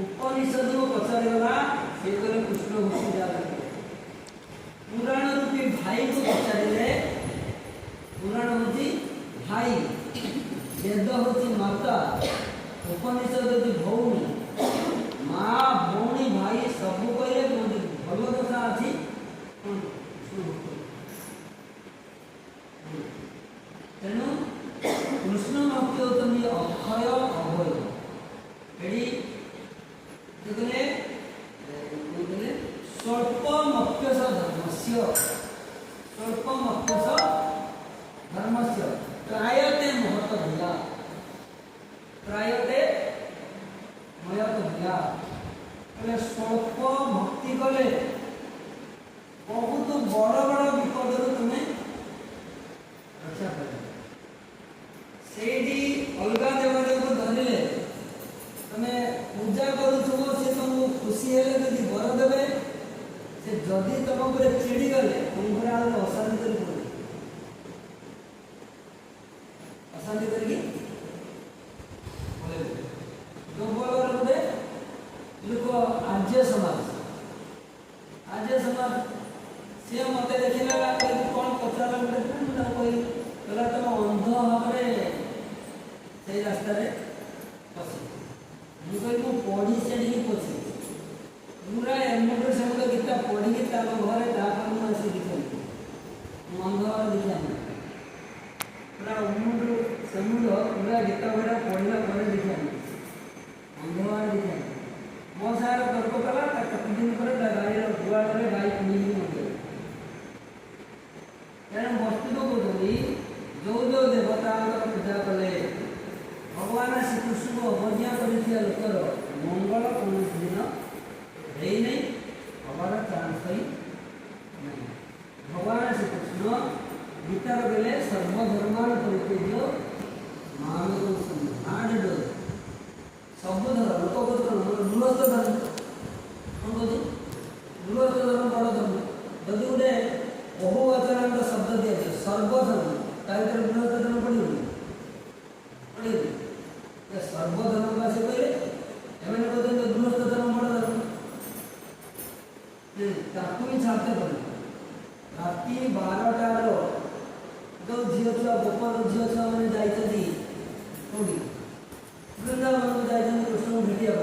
उपनिषद को पचारगला से कहले कृष्ण भक्ति जागा पुराण रूपी भाई को पचारे पुराण होती भाई वेद होती माता उपनिषद होती भौणी माँ भौणी भाई सब कहले भल कथा अच्छी तेणु कृष्ण भक्ति होती अक्षय अभय एडी कहले स्वल्पमप्यस धर्मस्य स्वल्पमप्यस धर्मस्य त्रायते महत भूया त्रायते महत भूया कहले स्वल्प भक्ति कले बहुत बड़ बड़ विपद तुम्हें रक्षा कर सेठी अलगा देवदेव को धरले तमे पूजा करूथबो से तुमको खुशी हेले जदि वर देबे से जदि तुम ऊपर चिड़ी गले तुम घर आलो अशांति करी पड़े अशांति करी बोले जो बोलर बोले लोक आर्य समाज से मते देखिला कौन पचारा बोले कोई कहला तुम अंध भाव से रास्ता पशे मुझे पढ़ी से पचे पूरा एमएड से गीता पढ़ी घर मुझे देखी अंध भाव देखा पूरा उमुंड से पूरा गीता गुड़ा पढ़ला देखा अंध भाव देखा मो सार तर्क कला कत दिन पर गाड़ी गुआड़े बाइक नहीं तेणु वस्तु तो कहते जो जो देवता पूजा कले भगवान श्रीकृष्ण को अवज्ञा कर लोकर मंगल कौन दिन है नहीं हमार चांस ही नहीं भगवान श्रीकृष्ण गीतार बेले सर्वधर्मान परित्यज्य माम सब धर्म लोक गृहस्थ धर्म कौन कहते गृहस्थ धर्म बड़ धर्म जदि गोटे बहुवचन शब्द दिया सर्वधर्म तार गृहस्थ धर्म पड़े पड़े सर्वधर्म का से कहले एमने कहते गृहस्थ धर्म बड़ धर्म ताकू ही छाड़ते पड़े राति 12टार जो झील छुआ गोपाल झील छुआ मैंने जाइए कौटी वृंदावन को जाइए कृष्ण को भेटिया